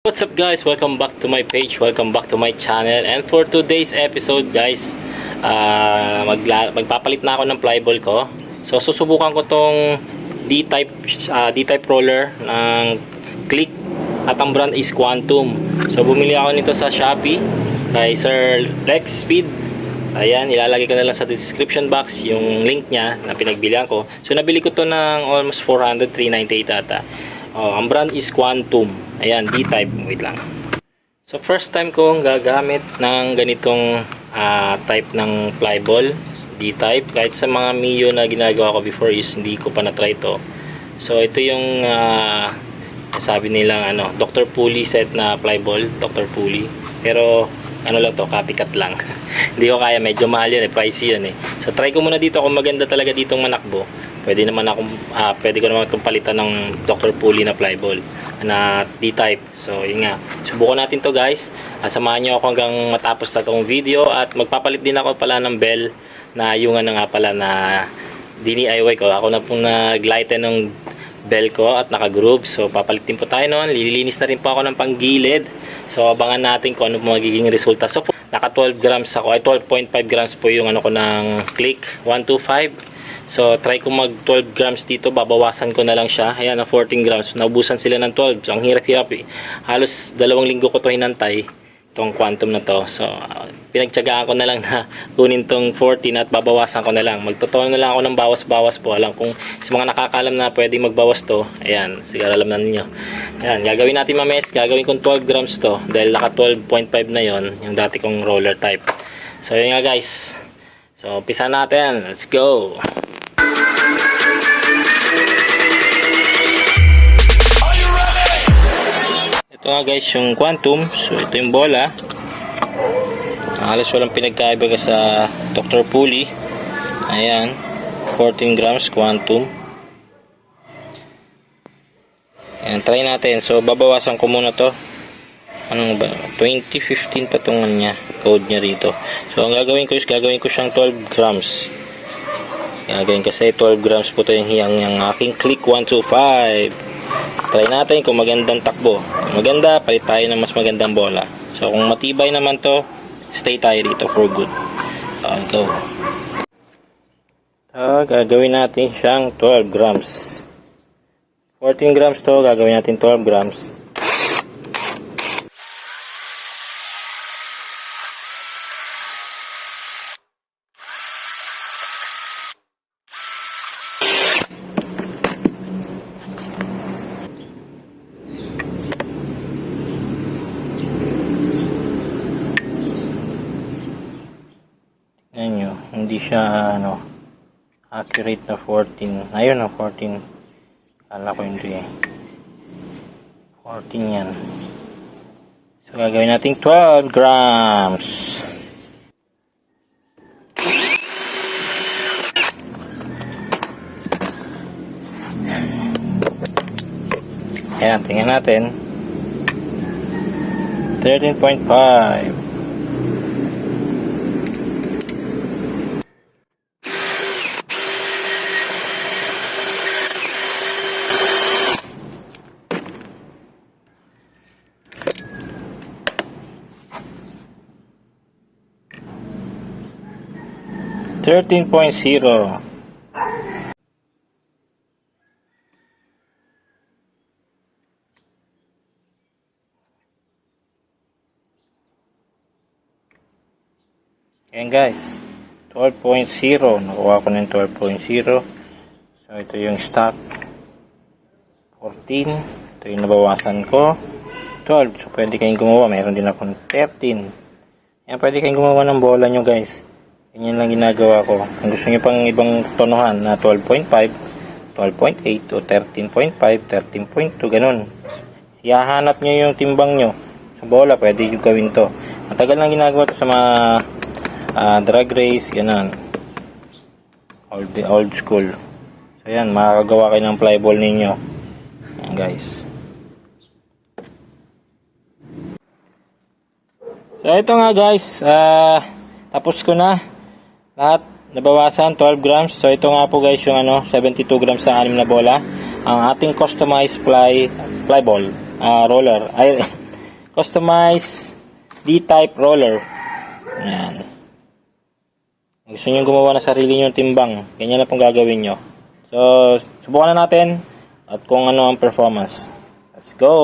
What's up guys? Welcome back to my page. Welcome back to my channel. And for today's episode guys, magpapalit na ako ng flyball ko. So susubukan ko tong D-type roller ng Click at ang brand is Quantum. So bumili ako nito sa Shopee kay Sir Lex Speed. So ayan, ilalagay ko na lang sa description box yung link niya na pinagbilihan ko. So nabili ko to ng almost 400, 398 ata. Ang brand is Quantum. Ayan, D-type. Wait lang. So first time kong gagamit ng ganitong type ng flyball, D-type. Kahit sa mga Mio na ginagawa ko before is hindi ko pa na-try to. So ito yung sabi nilang Dr. Pulley set na flyball, Dr. Pulley. Pero ano lang to, copycat lang. Hindi ko kaya, medyo mahal yun, pricey yun . So try ko muna dito kung maganda talaga ditong manakbo. Pwede ko naman itong palitan ng Dr. Pulley na flyball na D-type. So yun nga, subukan natin to guys. Samahan nyo ako hanggang matapos na itong video. At magpapalit din ako pala ng bell na yung nga pala na DIY ko. Ako na pong nag-lighten ng bell ko at naka-groove. So papalitin po tayo noon. Lilinis na rin po ako ng panggilid. So abangan natin kung ano po magiging resulta. So naka 12 grams ako, ay 12.5 grams po yung ko ng Click 125. So try ko mag 12 grams dito, babawasan ko na lang siya. Ayan, na 14 grams, naubusan sila ng 12. So ang hirap-hirap halos 2 linggo ko to hinantay, itong Quantum na to. So pinagtyagaan ko na lang na kunin tong 14 at babawasan ko na lang. Magtotoo na lang ako ng bawas-bawas po. Alam kung sa mga nakakaalam na pwedeng magbawas to, ayan, siguro alam na ninyo. Ayan, gagawin natin mames, gagawin kong 12 grams to dahil naka 12.5 na yon yung dati kong roller type. So yun nga guys. So umpisa natin, let's go. Ito nga guys yung Quantum. So ito yung bola. Halos walang pinagkaiba sa Dr. Pulley. Ayan, 14 grams Quantum. Ayan, try natin. So babawasan ko muna to. Anong ba? 2015 pa itong code niya rito. So ang gagawin ko is gagawin ko siyang 12 grams. Gagawin kasi 12 grams po ito yung aking Click 125. Try natin kung magandang takbo. Kung maganda, palit tayo ng mas magandang bola. So kung matibay naman to, stay tayo dito for good. So go. Gagawin natin siyang 12 grams. 14 grams to, gagawin natin 12 grams. Hindi siya accurate na 14. Ayun 14. Kala ko hindi 14 yan. So gagawin natin 12 grams. Ayan, tingnan natin. 13.5. Ayan guys, 12.0. Nakuha ko ng 12.0. So ito yung stock 14. Ito yung nabawasan ko 12. So pwede kayong gumawa. Mayroon din akong 13. Ayan, pwede kayong gumawa ng bola nyo guys. Ganyan lang ginagawa ko. Kung gusto nyo pang ibang tonohan na 12.5, 12.8 o 13.5, 13.2, ganun. Ihahanap nyo yung timbang nyo sa bola, pwede nyo gawin to. Matagal lang ginagawa to sa mga drag race, ganun. Old school. So yan, makakagawa kayo ng flyball ninyo. Yan guys. So ito nga guys, tapos ko na lahat, nabawasan 12 grams. So ito nga po guys yung 72 grams sa 6 na bola. Ang ating customized flyball roller, ay customized D-type roller. Ayan. Gusto nyo gumawa na sarili nyo timbang, ganyan na pong gagawin nyo. So, subukan na natin at kung ano ang performance. Let's go!